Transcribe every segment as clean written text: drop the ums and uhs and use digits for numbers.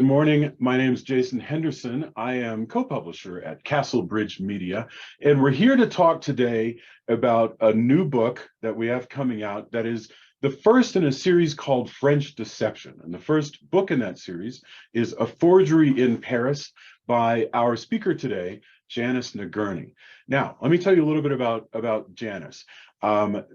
morning. My name is Jason Henderson. I am co-publisher at Castle Bridge Media, and we're here to talk today about a new book that we have coming out that is the first in a series called French Deception. And the first book in that series is A Forgery in Paris by our speaker today, Janice Nagourney. Now, let me tell you a little bit about Janice.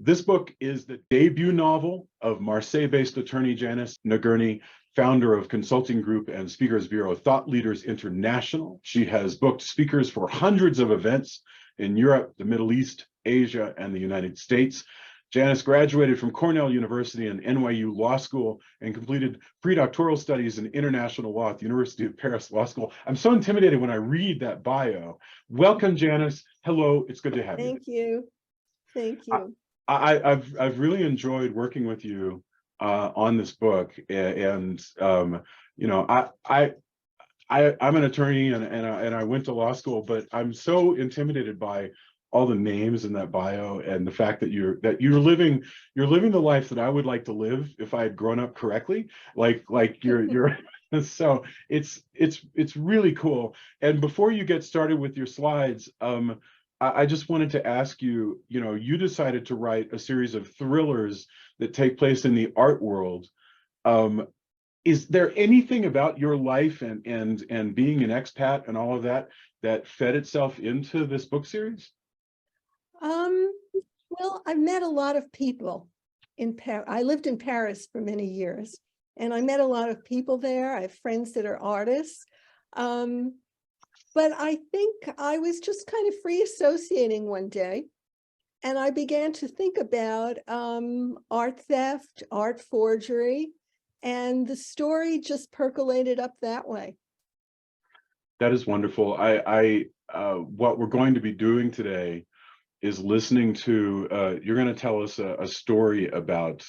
This book is the debut novel of Marseille-based attorney Janice Nagourney, founder of consulting group and speakers bureau Thought Leaders International. She has booked speakers for hundreds of events in Europe, the Middle East, Asia, and the United States. Janice graduated from Cornell University and NYU Law School and completed pre-doctoral studies in international law at the University of Paris Law School. I'm so intimidated when I read that bio. Welcome, Janice. Hello, it's good to have you. Thank you. Thank you. I've really enjoyed working with you on this book, and you know, I'm an attorney and I went to law school, but I'm so intimidated by all the names in that bio and the fact that you're living the life that I would like to live if I had grown up correctly. Like you're so it's really cool. And before you get started with your slides, I just wanted to ask you, you decided to write a series of thrillers that take place in the art world. Is there anything about your life and being an expat and all of that fed itself into this book series? Well, I've met a lot of people in Paris. I lived in Paris for many years, and I met a lot of people there. I have friends that are artists. But I think I was just kind of free associating one day, and I began to think about art theft, art forgery, and the story just percolated up that way. That is wonderful. What we're going to be doing today is listening to, you're going to tell us a story about,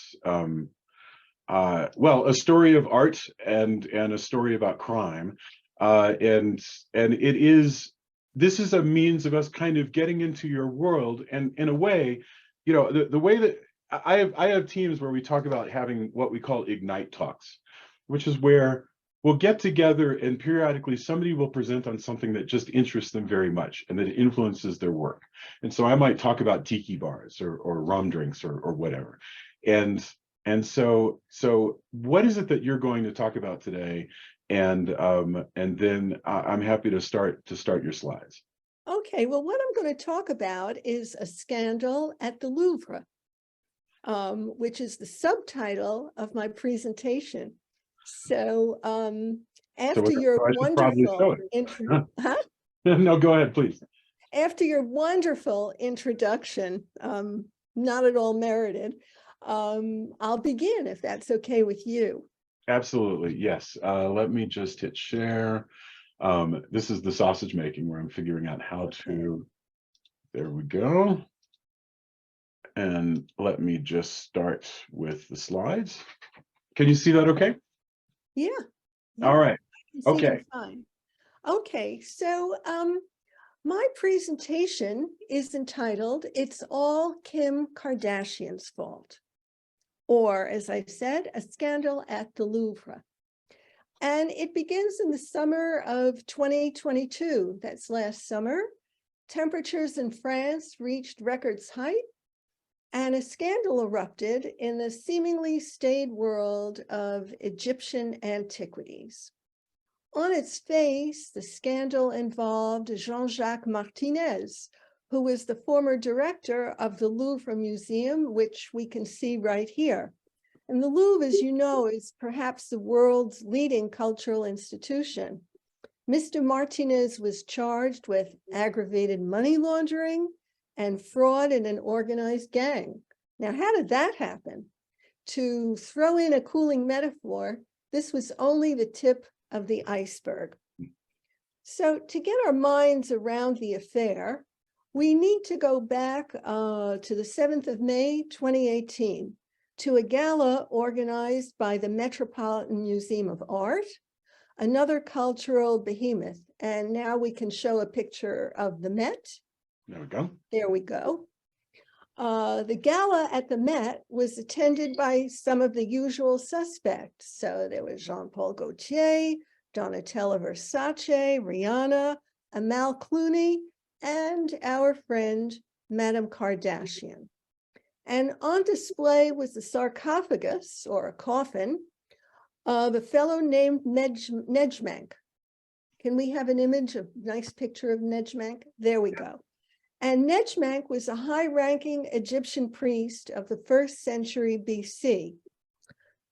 well, a story of art and a story about crime. And this is a means of us kind of getting into your world. And in a way, the way that I have teams where we talk about having what we call ignite talks, which is where we'll get together and periodically somebody will present on something that just interests them very much and that influences their work. And so I might talk about tiki bars or rum drinks or whatever. And so what is it that you're going to talk about today? And then I'm happy to start your slides. Okay, well, what I'm going to talk about is a scandal at the Louvre, which is the subtitle of my presentation. So after your wonderful intro, No, go ahead, please. After your wonderful introduction, not at all merited, I'll begin if that's okay with you. Absolutely, yes. Let me just hit share. This is the sausage making where I'm figuring out how to, there we go. And let me just start with the slides. Can you see that okay? Yeah. All right. Okay. Fine. Okay, so my presentation is entitled, It's All Kim Kardashian's Fault. Or, as I said, a scandal at the Louvre. And it begins in the summer of 2022. That's last summer. Temperatures in France reached records height, and a scandal erupted in the seemingly staid world of Egyptian antiquities. On its face, the scandal involved Jacques Mornnais, who was the former director of the Louvre Museum, which we can see right here. And the Louvre, as you know, is perhaps the world's leading cultural institution. Mr. Mornnais was charged with aggravated money laundering and fraud in an organized gang. Now, how did that happen? To throw in a cooling metaphor, this was only the tip of the iceberg. So to get our minds around the affair, we need to go back to the 7th of May, 2018, to a gala organized by the Metropolitan Museum of Art, another cultural behemoth. And now we can show a picture of the Met. There we go. There we go. The gala at the Met was attended by some of the usual suspects. So there was Jean-Paul Gaultier, Donatella Versace, Rihanna, Amal Clooney, and our friend, Madame Kardashian. And on display was the sarcophagus, or a coffin, of a fellow named Nejmank. Can we have an image, a nice picture of Nejmank? There we go. And Nejmank was a high-ranking Egyptian priest of the 1st century BC.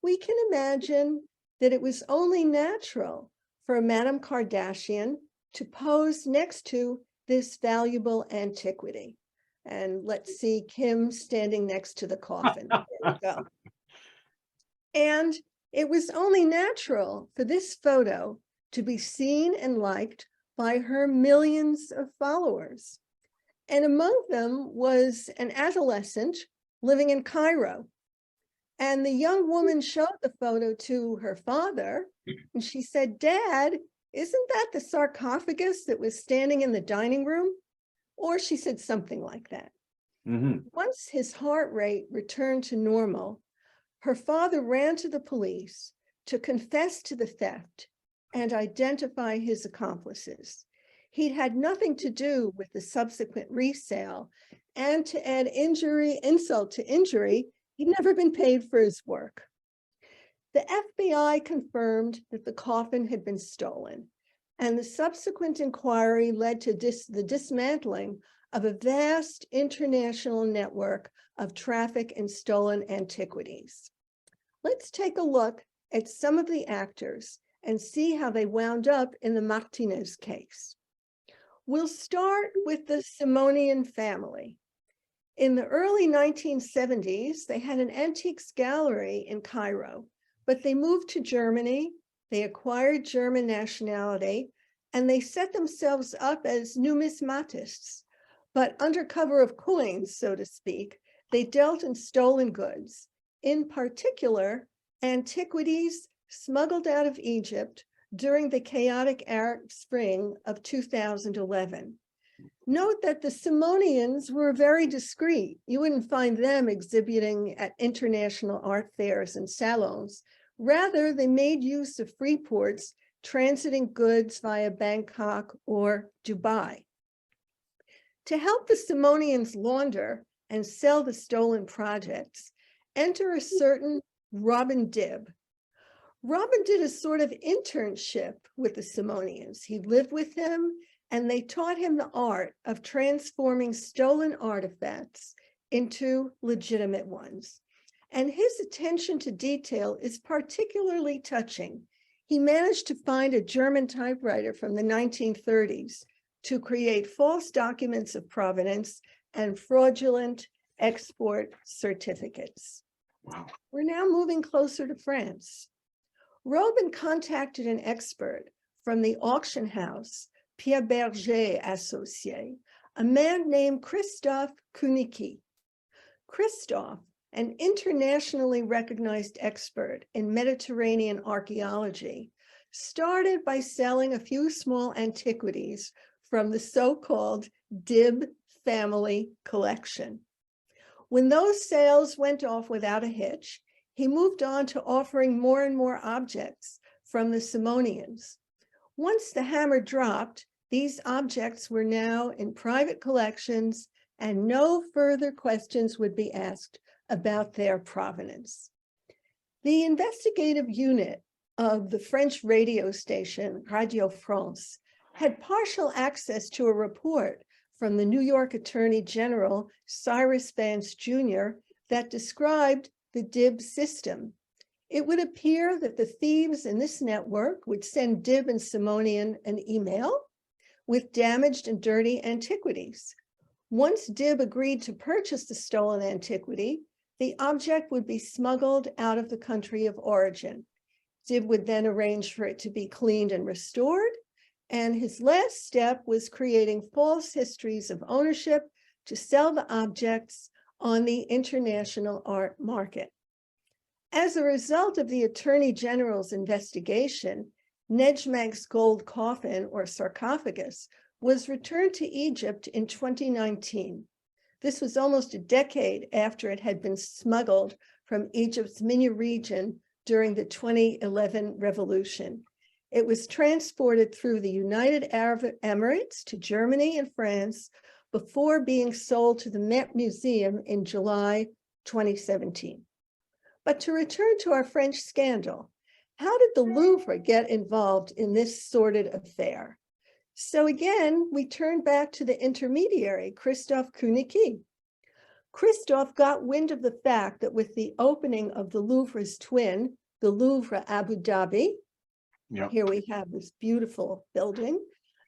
We can imagine that it was only natural for Madame Kardashian to pose next to this valuable antiquity. And let's see Kim standing next to the coffin. There we go. And it was only natural for this photo to be seen and liked by her millions of followers. And among them was an adolescent living in Cairo. And the young woman showed the photo to her father, and she said, "Dad, isn't that the sarcophagus that was standing in the dining room?" Or she said something like that. Once his heart rate returned to normal, her father ran to the police to confess to the theft and identify his accomplices. He'd had nothing to do with the subsequent resale, and to add insult to injury, he'd never been paid for his work. The FBI confirmed that the coffin had been stolen, and the subsequent inquiry led to the dismantling of a vast international network of traffic in stolen antiquities. Let's take a look at some of the actors and see how they wound up in the Martinez case. We'll start with the Simonian family. In the early 1970s, they had an antiques gallery in Cairo, but they moved to Germany, they acquired German nationality, and they set themselves up as numismatists. But under cover of coins, so to speak, they dealt in stolen goods, in particular, antiquities smuggled out of Egypt during the chaotic Arab Spring of 2011. Note that the Simonians were very discreet. You wouldn't find them exhibiting at international art fairs and salons. Rather, they made use of free ports transiting goods via Bangkok or Dubai. To help the Simonians launder and sell the stolen projects, enter a certain Robin Dibb. Robin did a sort of internship with the Simonians. He lived with them, and they taught him the art of transforming stolen artifacts into legitimate ones. And his attention to detail is particularly touching. He managed to find a German typewriter from the 1930s to create false documents of provenance and fraudulent export certificates. Wow. We're now moving closer to France. Robin contacted an expert from the auction house, Pierre Berger Associés, a man named Christophe Kunicki. Christophe, an internationally recognized expert in Mediterranean archaeology, started by selling a few small antiquities from the so-called Dibb family collection. When those sales went off without a hitch, he moved on to offering more and more objects from the Simonians. Once the hammer dropped, these objects were now in private collections, and no further questions would be asked about their provenance. The investigative unit of the French radio station, Radio France, had partial access to a report from the New York Attorney General, Cyrus Vance Jr., that described the Dibb system. It would appear that the thieves in this network would send Dibb and Simonian an email with damaged and dirty antiquities. Once Dibb agreed to purchase the stolen antiquity, the object would be smuggled out of the country of origin. Dibb would then arrange for it to be cleaned and restored, and his last step was creating false histories of ownership to sell the objects on the international art market. As a result of the Attorney General's investigation, Nejmank's gold coffin or sarcophagus was returned to Egypt in 2019. This was almost a decade after it had been smuggled from Egypt's Minya region during the 2011 revolution. It was transported through the United Arab Emirates to Germany and France before being sold to the Met Museum in July 2017. But to return to our French scandal, how did the Louvre get involved in this sordid affair? So again, we turn back to the intermediary, Christophe Koenicky. Christophe got wind of the fact that with the opening of the Louvre's twin, the Louvre Abu Dhabi, here we have this beautiful building,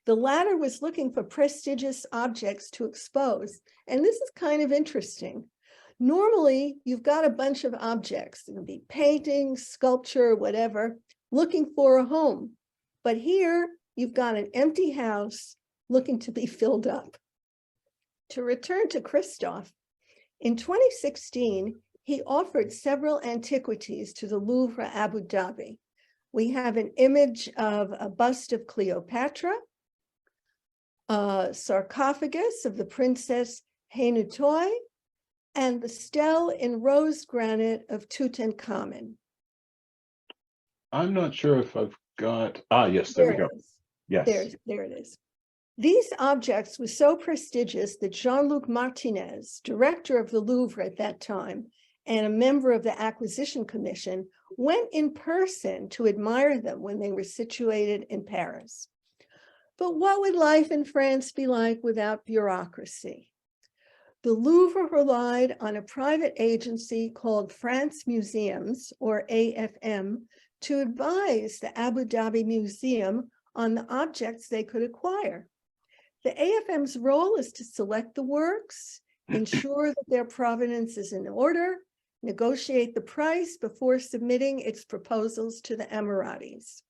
the latter was looking for prestigious objects to expose. And this is kind of interesting. Normally, you've got a bunch of objects, it can be painting, sculpture, whatever, looking for a home. But here, you've got an empty house looking to be filled up. To return to Christophe, in 2016, he offered several antiquities to the Louvre Abu Dhabi. We have an image of a bust of Cleopatra, a sarcophagus of the Princess Hanutoy, and the stele in rose granite of Tutankhamun. I'm not sure if I've got, yes, there we go. Yes. There it is. These objects were so prestigious that Jean-Luc Martinez, director of the Louvre at that time, and a member of the Acquisition Commission, went in person to admire them when they were situated in Paris. But what would life in France be like without bureaucracy? The Louvre relied on a private agency called France Museums, or AFM, to advise the Abu Dhabi Museum on the objects they could acquire. The AFM's role is to select the works, ensure that their provenance is in order, negotiate the price before submitting its proposals to the Emiratis.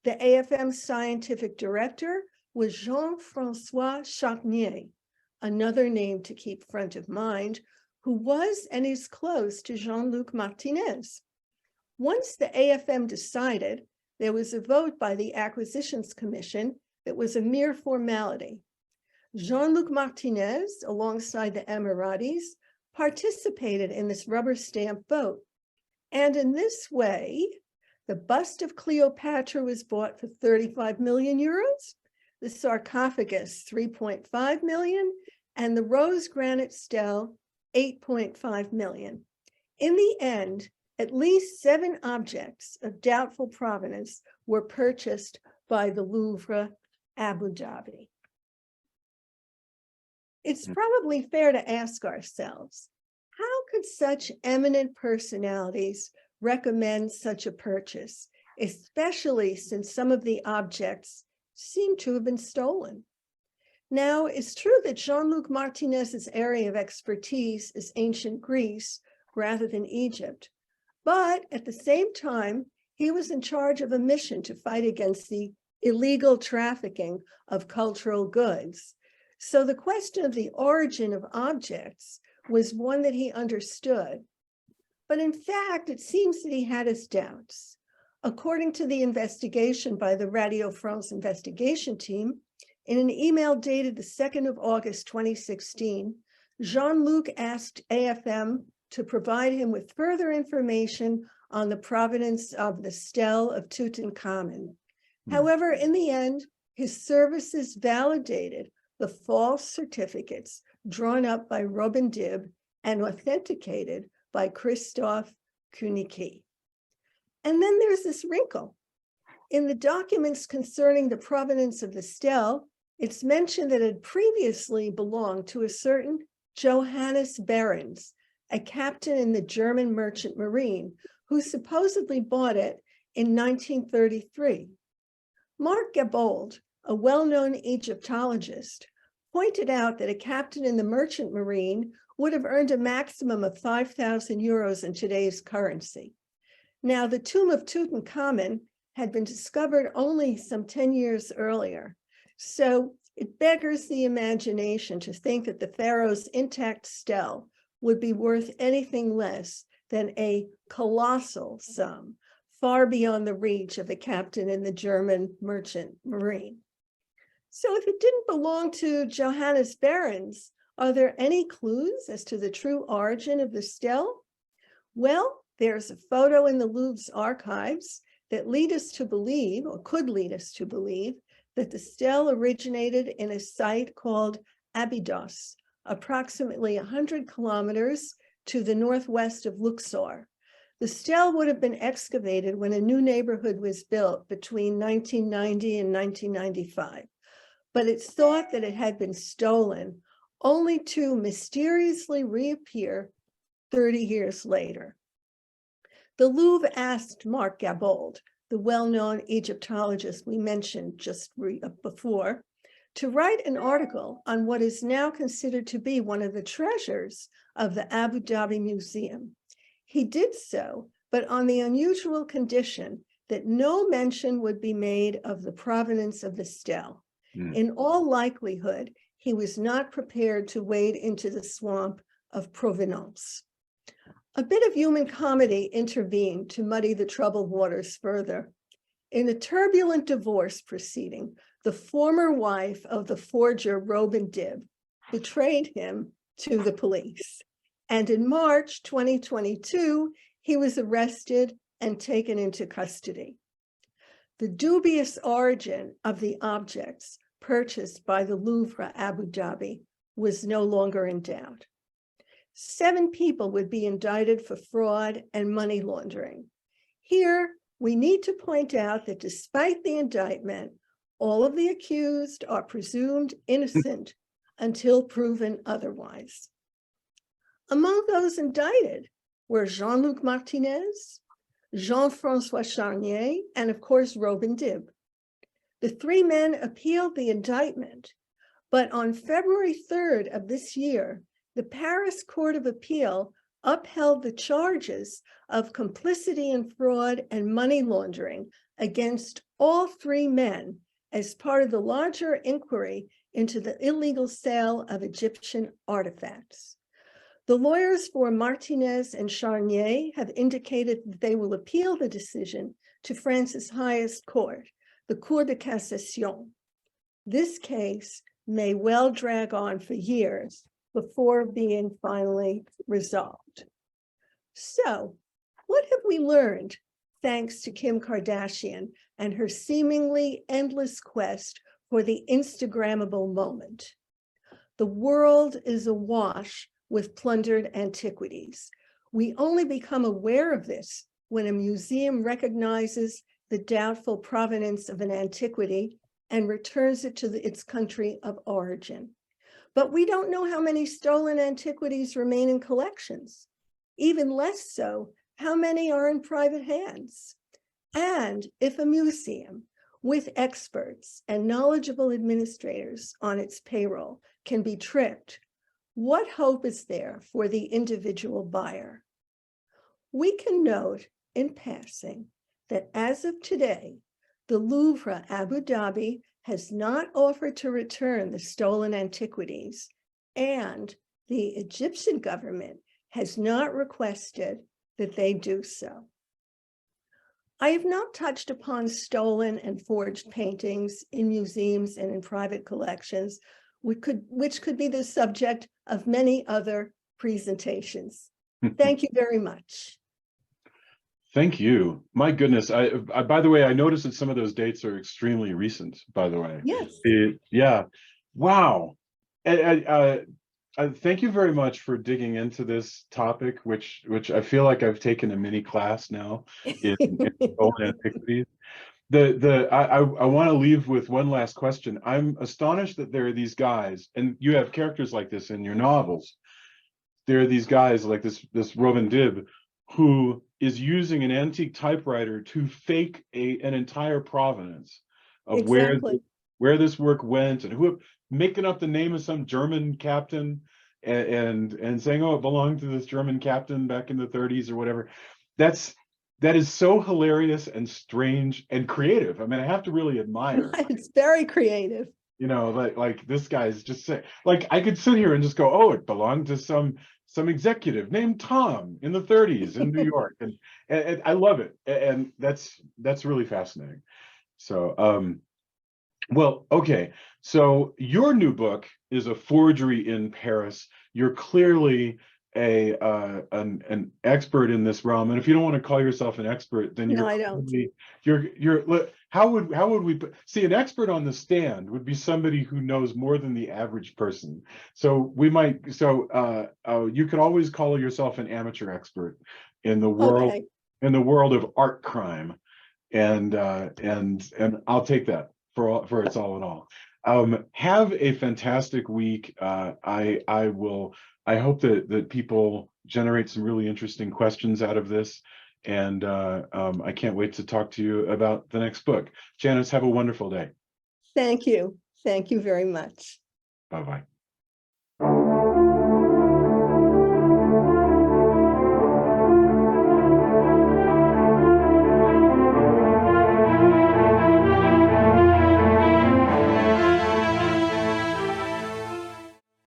The AFM's scientific director was Jean-François Charnier, another name to keep front of mind, who was and is close to Jean-Luc Martinez. Once the AFM decided, there was a vote by the Acquisitions Commission that was a mere formality. Jean-Luc Martinez, alongside the Emiratis, participated in this rubber stamp vote. And in this way, the bust of Cleopatra was bought for 35 million euros, the sarcophagus 3.5 million, and the rose granite stele 8.5 million. In the end, at least 7 objects of doubtful provenance were purchased by the Louvre Abu Dhabi. It's probably fair to ask ourselves, how could such eminent personalities recommend such a purchase, especially since some of the objects seem to have been stolen? Now, it's true that Jean-Luc Martinez's area of expertise is ancient Greece rather than Egypt, but at the same time, he was in charge of a mission to fight against the illegal trafficking of cultural goods. So the question of the origin of objects was one that he understood. But in fact, it seems that he had his doubts. According to the investigation by the Radio France investigation team, in an email dated the 2nd of August, 2016, Jean-Luc asked AFM to provide him with further information on the provenance of the stele of Tutankhamun. However, in the end, his services validated the false certificates drawn up by Robin Dibb and authenticated by Christophe Koenicky. And then there's this wrinkle. In the documents concerning the provenance of the stele, it's mentioned that it had previously belonged to a certain Johannes Behrens, a captain in the German merchant marine, who supposedly bought it in 1933. Mark Gabold, a well-known Egyptologist, pointed out that a captain in the merchant marine would have earned a maximum of 5,000 euros in today's currency. Now, the tomb of Tutankhamun had been discovered only some 10 years earlier. So it beggars the imagination to think that the pharaoh's intact stele would be worth anything less than a colossal sum, far beyond the reach of the captain in the German merchant marine. So if it didn't belong to Johannes Behrens, are there any clues as to the true origin of the stele? Well, there's a photo in the Louvre's archives that lead us to believe, or could lead us to believe, that the stele originated in a site called Abydos, approximately 100 kilometers to the northwest of Luxor. The stele would have been excavated when a new neighborhood was built between 1990 and 1995, but it's thought that it had been stolen, only to mysteriously reappear 30 years later. The Louvre asked Marc Gabold, the well-known Egyptologist we mentioned just before, to write an article on what is now considered to be one of the treasures of the Abu Dhabi Museum. He did so, but on the unusual condition that no mention would be made of the provenance of the stele. In all likelihood, he was not prepared to wade into the swamp of provenance. A bit of human comedy intervened to muddy the troubled waters further. In a turbulent divorce proceeding, the former wife of the forger Robin Dibb betrayed him to the police. And in March 2022, he was arrested and taken into custody. The dubious origin of the objects purchased by the Louvre Abu Dhabi was no longer in doubt. 7 people would be indicted for fraud and money laundering. Here, we need to point out that despite the indictment, all of the accused are presumed innocent until proven otherwise. Among those indicted were Jean-Luc Martinez, Jean-François Charnier, and of course, Robin Dibb. The 3 men appealed the indictment, but on February 3rd of this year, the Paris Court of Appeal upheld the charges of complicity in fraud and money laundering against all 3 men as part of the larger inquiry into the illegal sale of Egyptian artifacts. The lawyers for Martinez and Charnier have indicated that they will appeal the decision to France's highest court, the Cour de Cassation. This case may well drag on for years before being finally resolved. So, what have we learned thanks to Kim Kardashian and her seemingly endless quest for the Instagrammable moment? The world is awash with plundered antiquities. We only become aware of this when a museum recognizes the doubtful provenance of an antiquity and returns it to its country of origin. But we don't know how many stolen antiquities remain in collections. Even less so, how many are in private hands. And if a museum with experts and knowledgeable administrators on its payroll can be tricked, what hope is there for the individual buyer? We can note in passing that as of today, the Louvre Abu Dhabi has not offered to return the stolen antiquities, and the Egyptian government has not requested that they do so. I have not touched upon stolen and forged paintings in museums and in private collections, which could be the subject of many other presentations. Thank you very much. Thank you. My goodness. I by the way, I noticed that some of those dates are extremely recent, by the way. Yes. Yeah. Wow. Thank you very much for digging into this topic, which I feel like I've taken a mini class now in stolen antiquities. I want to leave with one last question. I'm astonished that there are these guys, and you have characters like this in your novels. There are these guys like this Robin Dibb, who is using an antique typewriter to fake an entire provenance of Exactly. where this work went, and who making up the name of some German captain and saying, oh, it belonged to this German captain back in the 30s or whatever. That is so hilarious and strange and creative. I mean, I have to really admire. It's very creative. You know, like this guy's just saying, like, I could sit here and just go, oh, it belonged to some executive named Tom in the 30s in New York, and I love it, and that's really fascinating. So, well, okay. So your new book is A Forgery in Paris. You're clearly an expert in this realm, and if you don't want to call yourself an expert, then No, I don't. how would we see an expert on the stand would be somebody who knows more than the average person. So you could always call yourself an amateur expert in the world Okay. of art crime, and I'll take that for its all in all. Have a fantastic week. I hope that people generate some really interesting questions out of this. And I can't wait to talk to you about the next book. Janice, have a wonderful day. Thank you. Thank you very much. Bye-bye.